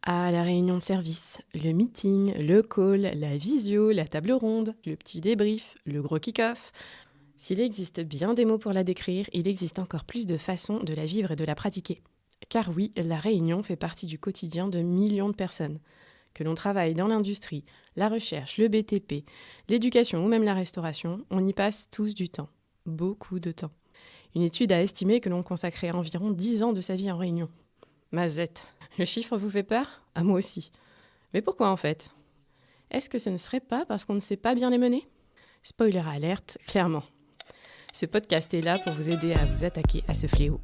Ah, la réunion de service, le meeting, le call, la visio, la table ronde, le petit débrief, le gros kick-off. S'il existe bien des mots pour la décrire, il existe encore plus de façons de la vivre et de la pratiquer. Car oui, la réunion fait partie du quotidien de millions de personnes. Que l'on travaille dans l'industrie, la recherche, le BTP, l'éducation ou même la restauration, on y passe tous du temps. Beaucoup de temps. Une étude a estimé que l'on consacrait environ 10 ans de sa vie en réunion. Mazette, le chiffre vous fait peur ? À moi aussi. Mais pourquoi en fait ? Est-ce que ce ne serait pas parce qu'on ne sait pas bien les mener ? Spoiler alerte, clairement. Ce podcast est là pour vous aider à vous attaquer à ce fléau.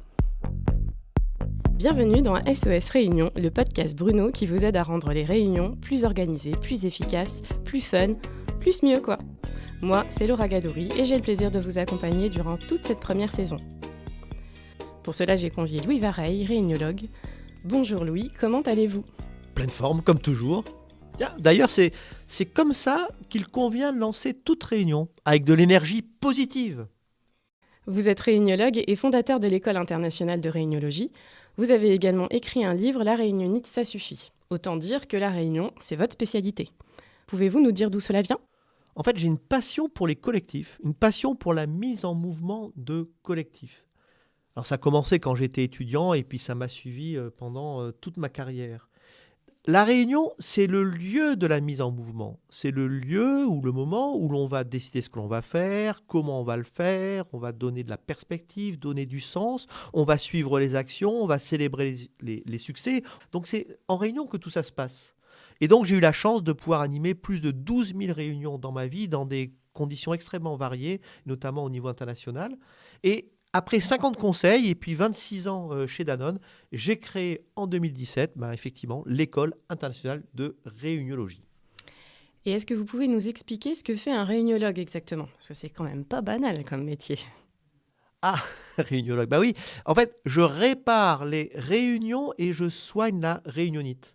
Bienvenue dans SOS Réunion, le podcast Bruno qui vous aide à rendre les réunions plus organisées, plus efficaces, plus fun, plus mieux quoi. Moi, c'est Laura Gadouri et j'ai le plaisir de vous accompagner durant toute cette première saison. Pour cela, j'ai convié Louis Vareille, réuniologue. Bonjour Louis, comment allez-vous ? Pleine forme, comme toujours. D'ailleurs, c'est comme ça qu'il convient de lancer toute réunion, avec de l'énergie positive. Vous êtes réuniologue et fondateur de l'École internationale de réuniologie. Vous avez également écrit un livre, La réunionnite, ça suffit. Autant dire que la réunion, c'est votre spécialité. Pouvez-vous nous dire d'où cela vient ? En fait, j'ai une passion pour les collectifs, une passion pour la mise en mouvement de collectifs. Alors ça a commencé quand j'étais étudiant et puis ça m'a suivi pendant toute ma carrière. La réunion, c'est le lieu de la mise en mouvement. C'est le lieu ou le moment où l'on va décider ce que l'on va faire, comment on va le faire, on va donner de la perspective, donner du sens, on va suivre les actions, on va célébrer les succès. Donc c'est en réunion que tout ça se passe. Et donc j'ai eu la chance de pouvoir animer plus de 12 000 réunions dans ma vie, dans des conditions extrêmement variées, notamment au niveau international. Et après 50 conseils et puis 26 ans chez Danone, j'ai créé en 2017, effectivement, l'École internationale de réuniologie. Et est-ce que vous pouvez nous expliquer ce que fait un réuniologue exactement ? Parce que c'est quand même pas banal comme métier. Ah, réuniologue, oui. En fait, je répare les réunions et je soigne la réunionnite.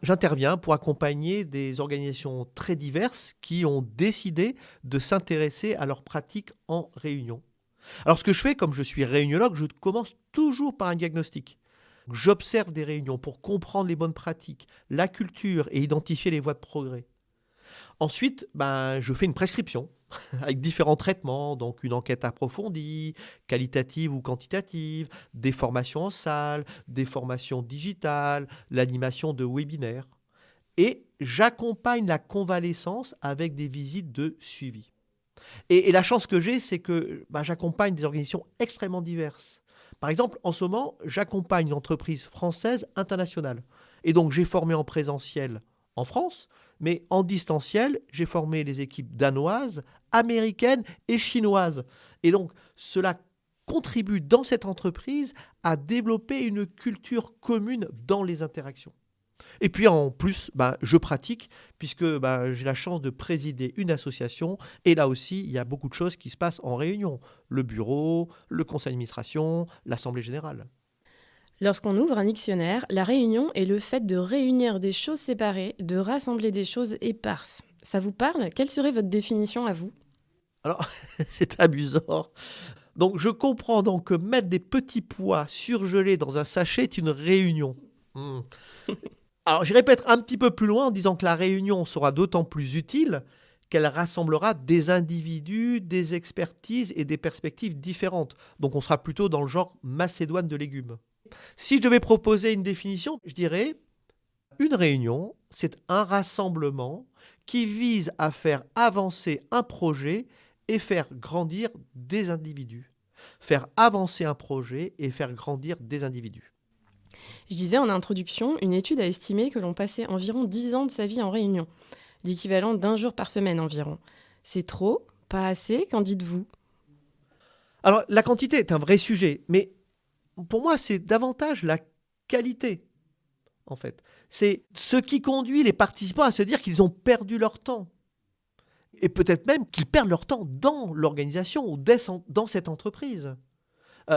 J'interviens pour accompagner des organisations très diverses qui ont décidé de s'intéresser à leurs pratiques en réunion. Alors ce que je fais, comme je suis réuniologue, je commence toujours par un diagnostic. J'observe des réunions pour comprendre les bonnes pratiques, la culture et identifier les voies de progrès. Ensuite, je fais une prescription avec différents traitements, donc une enquête approfondie, qualitative ou quantitative, des formations en salle, des formations digitales, l'animation de webinaires. Et j'accompagne la convalescence avec des visites de suivi. Et la chance que j'ai, c'est que j'accompagne des organisations extrêmement diverses. Par exemple, en ce moment, j'accompagne une entreprise française internationale. Et donc, j'ai formé en présentiel en France, mais en distanciel, j'ai formé les équipes danoises, américaines et chinoises. Et donc, cela contribue dans cette entreprise à développer une culture commune dans les interactions. Et puis en plus, je pratique puisque j'ai la chance de présider une association. Et là aussi, il y a beaucoup de choses qui se passent en réunion. Le bureau, le conseil d'administration, l'assemblée générale. Lorsqu'on ouvre un dictionnaire, la réunion est le fait de réunir des choses séparées, de rassembler des choses éparses. Ça vous parle ? Quelle serait votre définition à vous ? Alors, c'est amusant. Donc, je comprends donc que mettre des petits pois surgelés dans un sachet est une réunion. Alors, j'irai peut-être un petit peu plus loin en disant que la réunion sera d'autant plus utile qu'elle rassemblera des individus, des expertises et des perspectives différentes. Donc, on sera plutôt dans le genre Macédoine de légumes. Si je devais proposer une définition, je dirais une réunion, c'est un rassemblement qui vise à faire avancer un projet et faire grandir des individus. Faire avancer un projet et faire grandir des individus. Je disais en introduction, une étude a estimé que l'on passait environ 10 ans de sa vie en réunion, l'équivalent d'1 jour par semaine environ. C'est trop ? Pas assez ? Qu'en dites-vous ? Alors, la quantité est un vrai sujet, mais pour moi, c'est davantage la qualité, en fait. C'est ce qui conduit les participants à se dire qu'ils ont perdu leur temps. Et peut-être même qu'ils perdent leur temps dans l'organisation ou dans cette entreprise.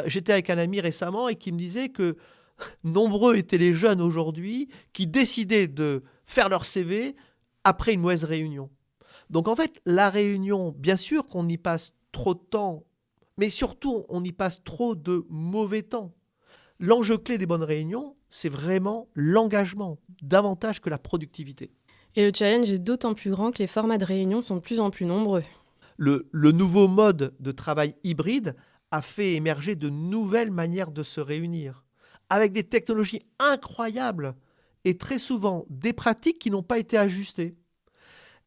J'étais avec un ami récemment et qui me disait que nombreux étaient les jeunes aujourd'hui qui décidaient de faire leur CV après une mauvaise réunion. Donc en fait, la réunion, bien sûr qu'on y passe trop de temps, mais surtout on y passe trop de mauvais temps. L'enjeu clé des bonnes réunions, c'est vraiment l'engagement, davantage que la productivité. Et le challenge est d'autant plus grand que les formats de réunion sont de plus en plus nombreux. Le nouveau mode de travail hybride a fait émerger de nouvelles manières de se réunir, avec des technologies incroyables et très souvent des pratiques qui n'ont pas été ajustées.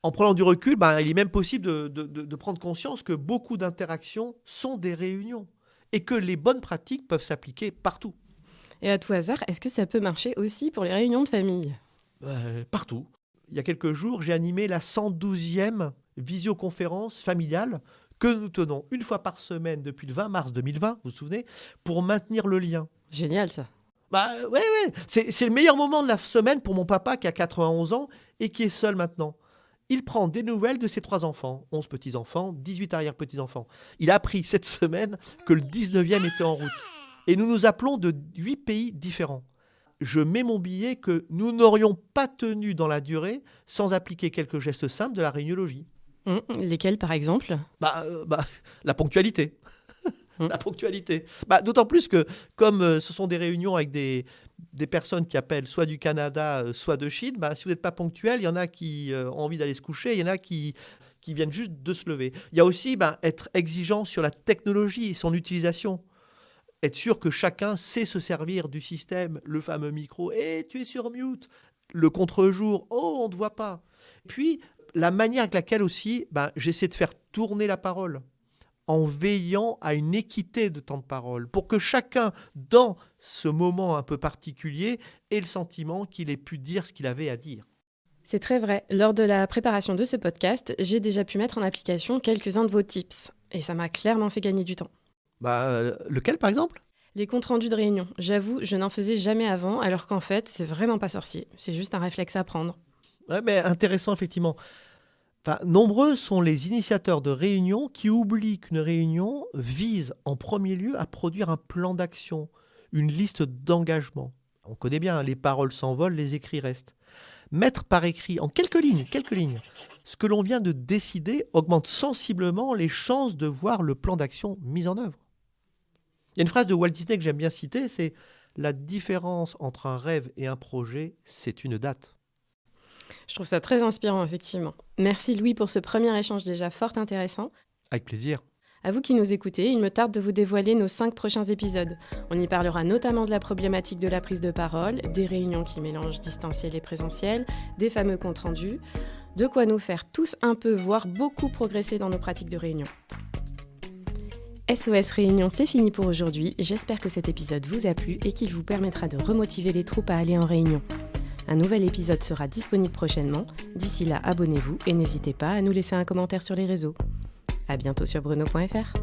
En prenant du recul, il est même possible de prendre conscience que beaucoup d'interactions sont des réunions et que les bonnes pratiques peuvent s'appliquer partout. Et à tout hasard, est-ce que ça peut marcher aussi pour les réunions de famille ? Partout. Il y a quelques jours, j'ai animé la 112e visioconférence familiale que nous tenons une fois par semaine depuis le 20 mars 2020, vous vous souvenez, pour maintenir le lien. Génial ça. Ouais. C'est le meilleur moment de la semaine pour mon papa qui a 91 ans et qui est seul maintenant. Il prend des nouvelles de ses 3 enfants, 11 petits-enfants, 18 arrière-petits-enfants. Il a appris cette semaine que le 19e était en route. Et nous nous appelons de 8 pays différents. Je mets mon billet que nous n'aurions pas tenu dans la durée sans appliquer quelques gestes simples de la réuniologie. Lesquels par exemple ? La ponctualité. La ponctualité. D'autant plus que, comme ce sont des réunions avec des personnes qui appellent soit du Canada, soit de Chine, si vous n'êtes pas ponctuel, il y en a qui ont envie d'aller se coucher, il y en a qui viennent juste de se lever. Il y a aussi être exigeant sur la technologie et son utilisation. Être sûr que chacun sait se servir du système, le fameux micro, tu es sur mute, le contre-jour, on ne te voit pas. Puis, la manière avec laquelle aussi, j'essaie de faire tourner la parole, en veillant à une équité de temps de parole, pour que chacun, dans ce moment un peu particulier, ait le sentiment qu'il ait pu dire ce qu'il avait à dire. C'est très vrai. Lors de la préparation de ce podcast, j'ai déjà pu mettre en application quelques-uns de vos tips. Et ça m'a clairement fait gagner du temps. Lequel, par exemple ? Les comptes rendus de réunion. J'avoue, je n'en faisais jamais avant, alors qu'en fait, c'est vraiment pas sorcier. C'est juste un réflexe à prendre. Ouais, mais intéressant, effectivement. Nombreux sont les initiateurs de réunions qui oublient qu'une réunion vise en premier lieu à produire un plan d'action, une liste d'engagement. On connaît bien, les paroles s'envolent, les écrits restent. Mettre par écrit, en quelques lignes, ce que l'on vient de décider augmente sensiblement les chances de voir le plan d'action mis en œuvre. Il y a une phrase de Walt Disney que j'aime bien citer, c'est « La différence entre un rêve et un projet, c'est une date ». Je trouve ça très inspirant, effectivement. Merci Louis pour ce premier échange déjà fort intéressant. Avec plaisir. À vous qui nous écoutez, il me tarde de vous dévoiler nos 5 prochains épisodes. On y parlera notamment de la problématique de la prise de parole, des réunions qui mélangent distanciel et présentiel, des fameux comptes rendus, de quoi nous faire tous un peu, voire beaucoup progresser dans nos pratiques de réunion. SOS Réunion, c'est fini pour aujourd'hui. J'espère que cet épisode vous a plu et qu'il vous permettra de remotiver les troupes à aller en réunion. Un nouvel épisode sera disponible prochainement. D'ici là, abonnez-vous et n'hésitez pas à nous laisser un commentaire sur les réseaux. À bientôt sur bruno.fr.